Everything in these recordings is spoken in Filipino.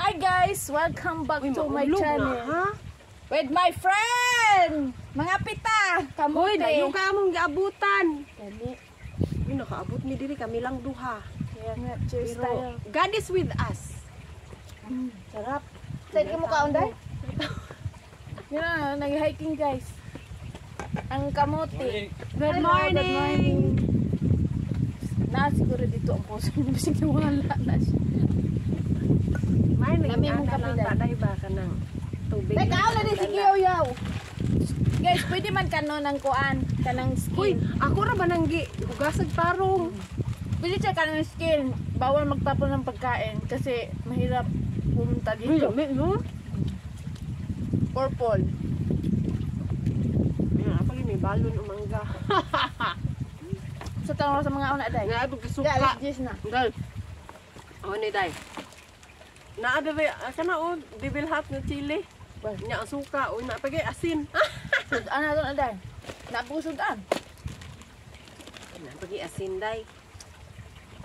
Hi guys! Welcome back to my channel. Ha? With my friend! Mga pita! Hoy, Kamuti! dayo ka among giabutan. Dali. Uy, nakaabot mi diri kami lang duha. Kaya nga, cheers Pero tayo. God is with us. Sarap. Saan ka mo kaunday? Yun na, nag-hiking guys. Ang kamuti. Good Hello, morning. Good morning. Siguro dito ang puso niya. Basig nawala na siya. May Lami mong nang kape, lang Day. taday ba kanang tubig. Teka, lang na din si dala. Kiyaw-yaw. Guys, pwede man kano ng kuan, kanang Uy, skin. ako ra ba nang hugasag parong. Pwede siya kanang skin. Bawal magtapon ng pagkain kasi mahirap pumunta Uy, dito. lami no? Purple. Yan, apa may balon o mangga. Sa tanong sa mga una, day. Nga abog Yeah, suka. allergies na. Dal. Oh ni day. Naa diri kana o dibilhat na chili. Nya ang suka o na pagay asin. Sudan na doon, day. Napusudan. Na pagay asin day.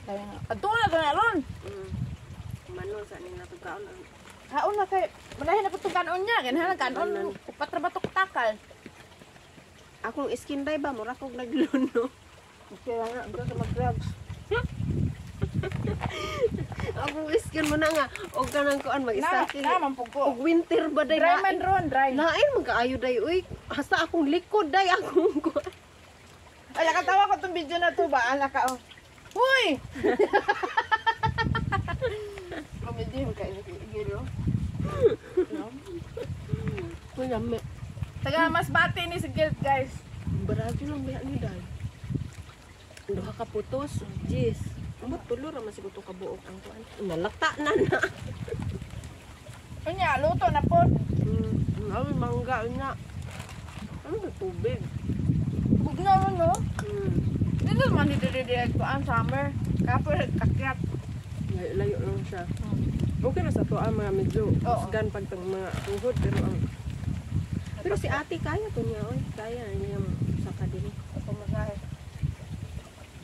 Kaya nga. Ato na doon na ron. Manon sa nila tugaon ang Haon na kay, malahin na po itong kanon niya. Ganahan kanon, patrabatok takal. akong skin day ba mura kog nagluno. Kaya nga, doon sa mag-drugs. Akong skin mo na nga og kanang kuan mag-stacking. Naman po ko. Og winter ba day Dry man ron, dry. Lain magkaayo day uy. Hasta akong likod day akong kuan. Ay, nakatawa ko itong video na to ba? Ala ka, oh. Huy! Komedi mo kayo nag-igilo. No? Uy lami. Taga mas bati ni si Gilt, guys. Barado lang biya ni day. Duha ka putos. Jis. Amo tulo ra man siguro ka buok ang kuan. Nalata na na. Unya, luto na po. Ay mangga na. Ano ba tubig? Bug na ron, no? Dito naman dito direct ko ang summer. Kapag kakyat. Layo lang siya. Okay na sa to ang mga medyo usgan pag tang mga tuhod pero si ate kaya to niya oy kaya niya sa kadili. Ako masahe.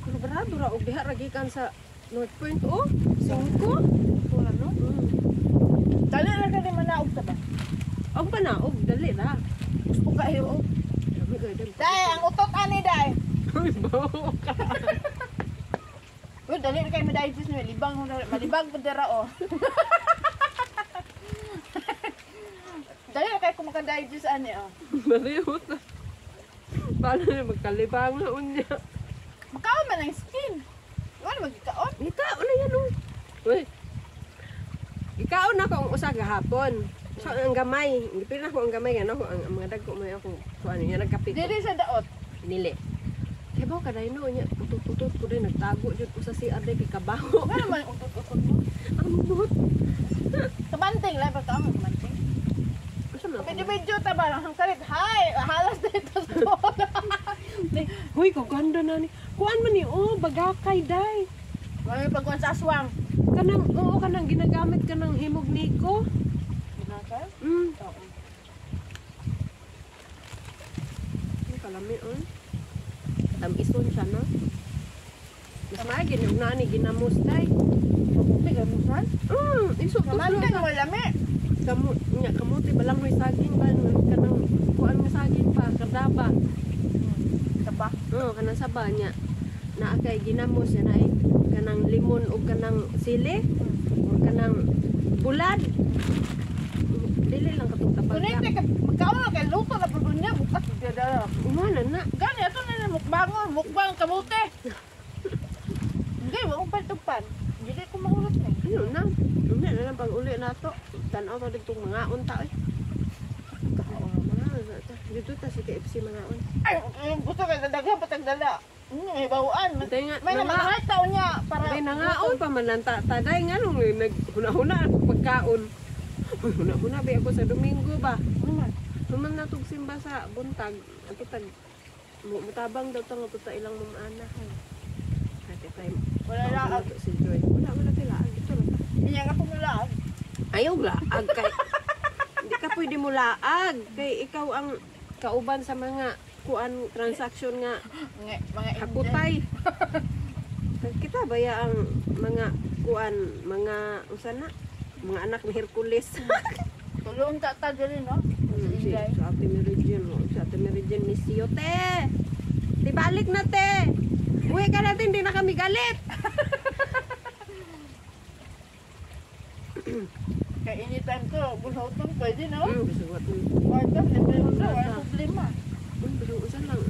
Kuno barado ra og diha ra gikan sa North Point oh 5. Wala, no? Dali na ka di manaog sa ba? Og panaog dali ra. Gusto kayo, oh. Dami kay dali. Day, ang utot ani, day. Uy bawo ka. Uy, dali na kayo madayos nyo. Libang, malibang po dira, oh. Dali na kayo kumakadayos ani, oh. Bariyot. Paano na magkalibang na unya? Makaon man ang skin. Wala magkikaon. Ikaw na yan oh. Uy. Ikaw na ko ang usa gahapon. So ang gamay, gipil na ko ang gamay ano ang mga dagko may ako so ano niya nagkapit. Dili sa daot. Nili. Kaya ba kaday no niya utot-utot ko din nagtago jud ko sa CR day kabaho. Wala man utot-utot mo. Ambot. Kabanting, lang ba ka? Kabanting. Asa man? Video ta ba? Ang salit, hi! Halas dito sa bola. Hoy ko ganda na ni. Kuan man ni oh bagakay day. May pagkuhan sa aswang. Kanang oo kanang ginagamit kanang himog niko. Ginaka? Oo. Ang kalami on. Tamison siya no. Mas maagi ni una ni ginamos day. Mabuti, gamusan. Iso ko Kamanting, malami. kamuti balang may saging ba kanang kuan nga saging pa kadaba. Kapa? Kanang saba niya. Naa kay ginamos yan ay kanang limon o kanang sili o kanang bulad. Dili lang katong Kunit, kapagya. magkaon na kay luto na po niya. Bukas, dada. Umana na. Gani, ito na mukbangon. Mukbang kamuti. Hindi, wag kong pantugpan. Hindi ko mahulot na. Ano na? Umi na lang pag uli na to. Tanaw to ditong mga unta eh. Dito ta si KFC mga on. Ay, gusto kay dadaghan patag dala. May bawaan. Tay nga, May naman kahit taon niya para... Ay nangaon pa man lang taday nga nung naghuna-huna ako pagkaon. Uy, huna-huna ba ako sa Domingo ba? Naman. Naman natug simba sa buntag. Ako tag mutabang daw tang puta ilang mamana. Kati time. Wala laag. Si Joy. Wala tilaan dito lang. Iyan ka pumulaag. Ayaw laag kay. Hindi ka pwede mo laag kay ikaw ang kauban sa mga kuan transaction nga Mga hakutay. Kita ba ya ang mga kuan mga usana mga anak ni Hercules. Tulong ta diri no. Si Inday. sa Ate Mary Jane, si Ate Mary Jane misyo, te. Di balik na, te. Uwi ka natin, hindi na kami galit. Kaya anytime ko, bulhotong pwede no. Gusto ko ito. Wala, libre mo na, wala problema. Pero usan lang,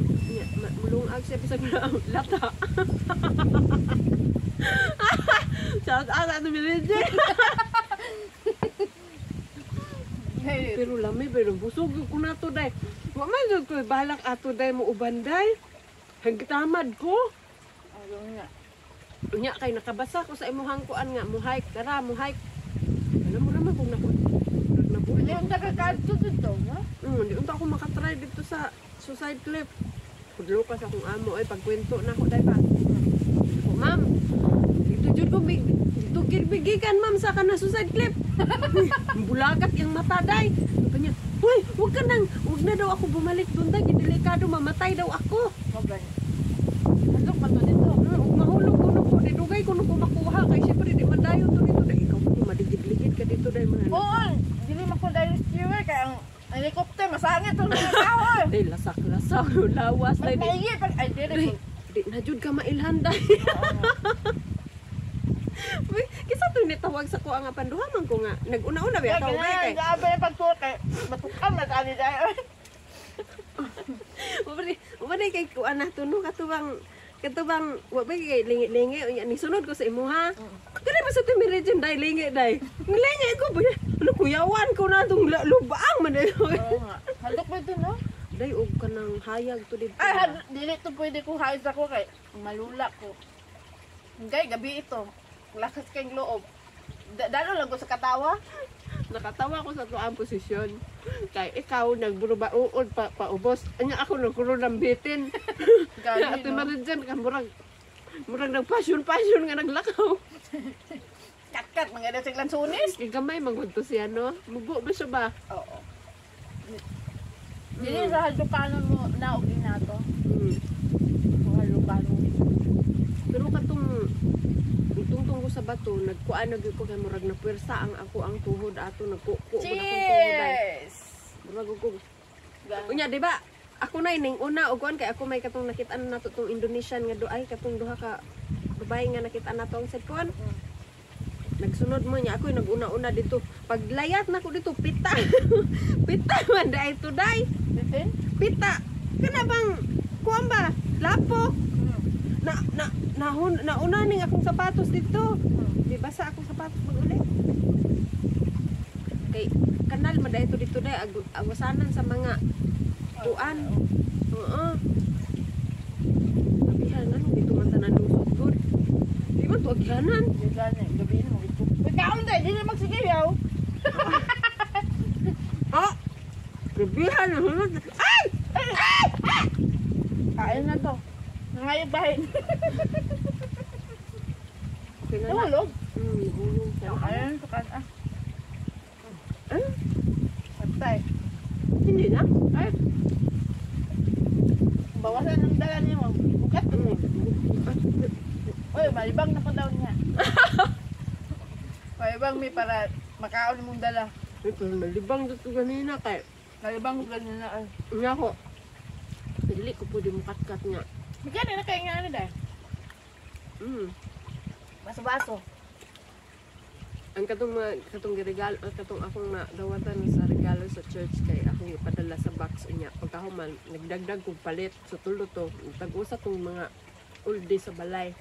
mulungag siya bisag na lata. Shout out Ate Mary Jane. Hey, Pero lami, pero busog ko na to, day. Wa man jud ko balak ato, day, mo ubanday. Hangtamad ko. ayun nga. Unya kay nakabasa ko sa imuhang kuan nga, muhike, tara, muhike. Alam mo naman kung nabuhi. Hindi yung nakakadto dito, no? Hindi unta ako makatry dito sa Suicide Cliff. Kudlo ka sa akong amo, ay pagkwento na ako, day ba? Ako, ma'am, dito jud ko, dito kirbigikan, ma'am, sa kana Suicide Cliff. Bulakat yung mata, day. Sabi niya, uy, huwag na daw ako bumalik doon, day. Delikado, mamatay daw ako. Mabay. Handok pa to dito. Huwag mahulog ko ko, didugay ko ko makuha. Kaya siyempre, di madayon to dito, day. Ikaw ko, madigid-ligid ka dito, day. Oo, dili man ko dahil steward kaya ang helicopter masangit ang mga tao. Day, lasak-lasak, lawas, day. Pag maigi, pag ay dili Day, ko. di na jud ka mailhan, day. Uy, kisa to nitawag sa ko ang panduha man ko nga. Nag-una-una ba Kaya tawag kay. gabi yung pagtuwa kay matukam na tani dahil. Ubani kay kuan na tuno katubang wa ba kay lingi-lingi unya ni sunod ko sa imuha. Kani ba sa timi region dai lingi dai. Lingi ko ba ano kuyawan ko na tong lubaang man dai. Oo nga. Handok ba ito, no? Dai og kanang hayag to dito. Ay, dili to pwede ko hais ako kay malula ko. Ngay, gabi ito. Lakas kayong loob. Dalo lang ko sa katawa. Nakatawa ko sa tuang posisyon. Kay ikaw nagburuba uod paubos. Anya ako nagkulo ng bitin. Gani, Ate no? Maridjan ka murag nag-passion nga naglakaw. Kat-kat, mga dasig lansunis. Kay gamay magudto siya no. Mubo ba siya ba? Oo. Dili sa halukanon mo naog na to. Mga halukanon. Pero katong tungtong ko sa bato, nagkuan na gyud ko kay murag na puwersa ang ako ang tuhod ato nagkuko ko na kong tuhod ay. Cheers! Murag ko. Gani. Unya di ba? Ako na ining una og kuan kay ako may katong nakita na nato tong Indonesian nga duay katong duha ka babae nga nakita nato ang set kuan. Nagsunod mo niya ako naguna-una dito. Paglayat na ko dito pita. Pita man dai to dai. Bitin? Pita. Kana bang kuan ba? Lapok. Nauna ning akong sapatos dito. Di basa akong sapatos maguli. Kay kanal maday ito dito day awasanan sa mga tuan. Oo. Sabihan na dito man tanan lusot good. Di man to agyanan. Gani, gabi mo ito. Pagkaon tayo, dili magsigayaw. Ah. Sabihan na hunod. Ay! Kain na to. Nangayag bahay. Okay na na. Nahulog. Hulog ka. Ayun, tukan ah. Eh? Patay. Hindi na. Ay. Bawasan ng dala niya mo. Bukat ko mo. Uy, malibang na pa daw niya. Malibang mi para makaon mong dala. Pero malibang dito ganina kay. Malibang ko ganyan na ay. Nga ko. Dili ko pwede mukatkat nga. Bigyan na kayo nga ano dahil. Baso-baso. Ang katong regalo, katong akong nadawatan sa regalo sa church kay akong ipadala sa box niya. Pagkahuman, nagdagdag kong palit sa tulo to. Tag-usa tong mga oldies sa balay.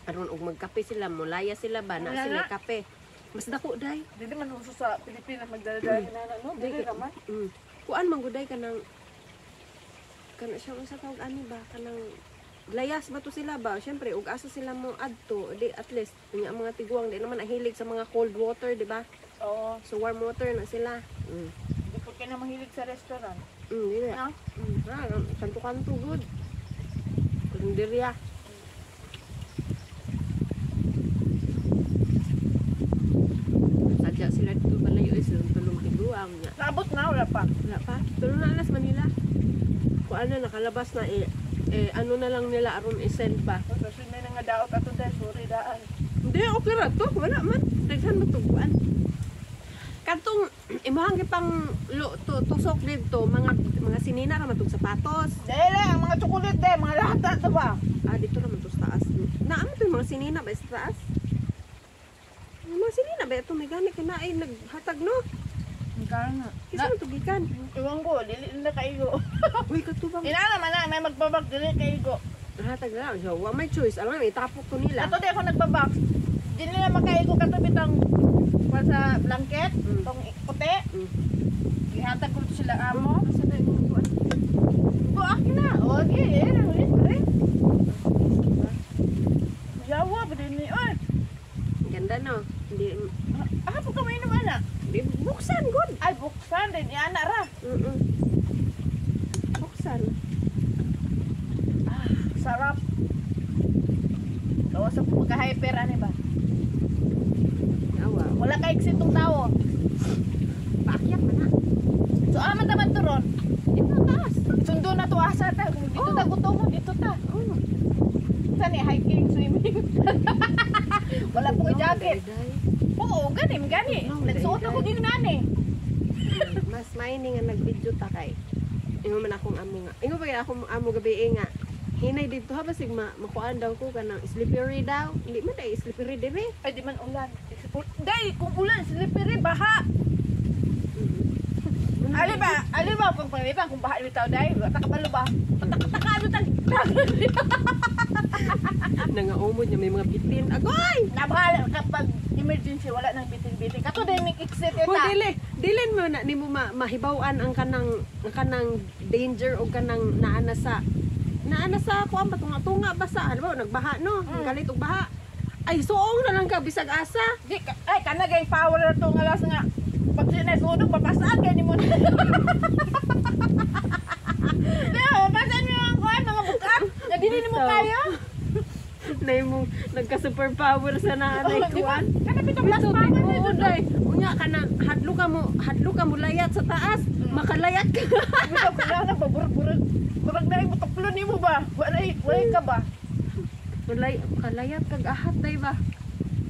Aron og magkape sila, mulaya sila ba na Wala sila na. kape. Mas dako day. Hindi man uso sa Pilipinas magdala-dala na no? Hindi naman. Kuan man guday kanang kana siya sa tawag ani ba kanang layas ba to sila ba? Syempre ug asa sila mo adto, di at least nya mga tiguang di naman nahilig sa mga cold water, di ba? Oo. So warm water na sila. Hindi po ka na mahilig sa restaurant. Dili. No? Kanto-kanto good. Kalenderya. Sadya sila dito balayo is tulong tiguang nya. Naabot na, wala pa. Wala pa. Tulong na alas Manila. Kung ano nakalabas na ano na lang nila aron i-send ba. Kasi may nga daot ato dahil, sorry daan. Hindi Di okay ra to, wala man. Daghan matuguan. Katong imuhang gipang tusok dito mga sinina ra matug sapatos. Dele, ang mga chocolate de, mga lata to ba? Ah, dito ra man to sa taas. Naamo to yung mga sinina ba sa taas? Yung mga sinina ba ito may gani kinaay naghatag no? Magkano? Kisa man tugikan. Iwan ko, dili nila kaigo. Uy, katubang. Ina naman na, may magbabak, dili kaigo. Hatag na lang. So, wa may choice. Alam mo, itapok to nila. Kato di ako nagbabak. Di nila makaigo kato bitang sa blanket, Mm. tong puti. Mm. Ihatag ko sila amo. Asa na yung kuwan? Buak na. Okay, ulit rin. Yawa, ba din ni? Oy, Ganda no. Hindi, po ka may naman na. hindi buksan, good. Ay, buksan din. Yan na ra. Buksan. Ah, sarap. Kawa sa pagka-hyper, ano ba? Awa. Wala ka exitong tao. Paakyat man na. So, aman naman to ron. Dito taas. Sundo na to asa ta. Kung dito ta gusto mo, dito ta. Oh. Saan eh, hiking, swimming. Wala pong jacket. Oo, gani. Nagsuot ako din nani. Mas maini nga nag-video ta kay. Ingo man akong amo nga. Ingo ba akong amo gabi nga. Hinay dito ha basig makuan daw ko kanang slippery daw. Hindi man dai slippery dire. Ay, di man ulan. Day, kung ulan, slippery, baha. Ali ba, kung pangitan, kung baha bitaw, day, takabalo ba? Takado tag. Nangaumod niya may mga bitin. Agoy! Nabahala kapag emergency, wala nang bitin-bitin. Kato din, may exit Oh, ita. dilin mo na nimo mahibaw-an ang kanang danger o kanang naana sa kuan ba tunga ba sa ano ba nagbaha no galit og baha ay suong na lang ka bisag asa Di, ay, kanagay power na to, ngalas nga. Pag sinasunog, papasaan kayo ni mo. Di ba, papasan mo ang kuhan, mga buka. Nabili mo kaya. na imong nagka-superpower sa naanay kuan. Kanapit ang Ito, last power na ito. uday. Unya ka na, hadlo ka mo layat sa taas. Makalayat ka. Bitaw ko na, nagbaburag-burag. Burag na yung butuklon ni mo ba? Wala ka ba? Kalayat kag ahat day ba?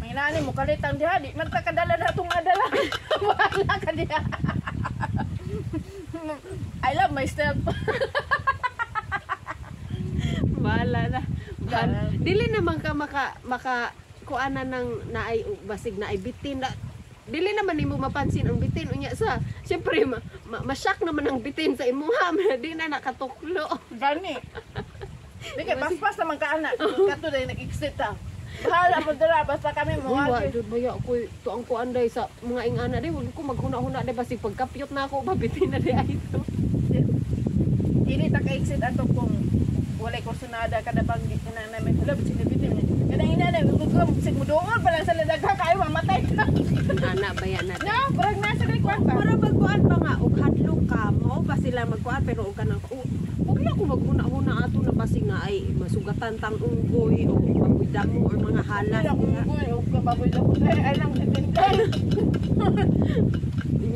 May nani mo, kalitang diha. Di magkakadala na itong adala. Wala ka diha. I love myself. Bahala na. Bahala. Dili naman ka maka kuana ng naay basig na ay bitin na dili naman nimo mapansin ang bitin unya sa syempre ma-shock naman ang bitin sa imuha di na nakatuklo. Gani. Di kay paspas naman ka anak. Kato dahil nag-exit ta. Bahala mo dala, basta kami mo. Wa jud baya ko to ang kuan day sa mga ingana day wag ko maghuna-huna day basig pagkapyot na ako babitin na day ay to. Dili ta ka-exit ato kung walay kursunada kada bang na may hulab sinibitin niya. Kadang ina na gugum sig muduol pa lang sa ladagha kay mamatay ka. Ana baya na. Na, parang nasa kay kwarta. Para magkuan pa nga og hadlok ka mo pa sila magkuan pero og kanang ug na ko maghuna-huna ato na basig na ay masugatan tang unggoy o baboy damo or mga halas. Wala kung unggoy o kababoy damo kay alang bitin.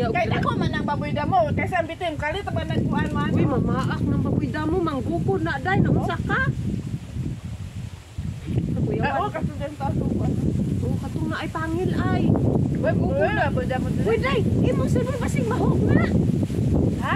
Kay ako man ang baboy damo kaysa ang bitin kalit ba nagkuan man. Uy, mamaak ng baboy damo, manggukod na day, naunsa ka? Oo, kasi din ta suwan. Oo, katong na ay pangil ay. Uy, baboy damo. Uy, day, imong sabi basig mahok na. Ha?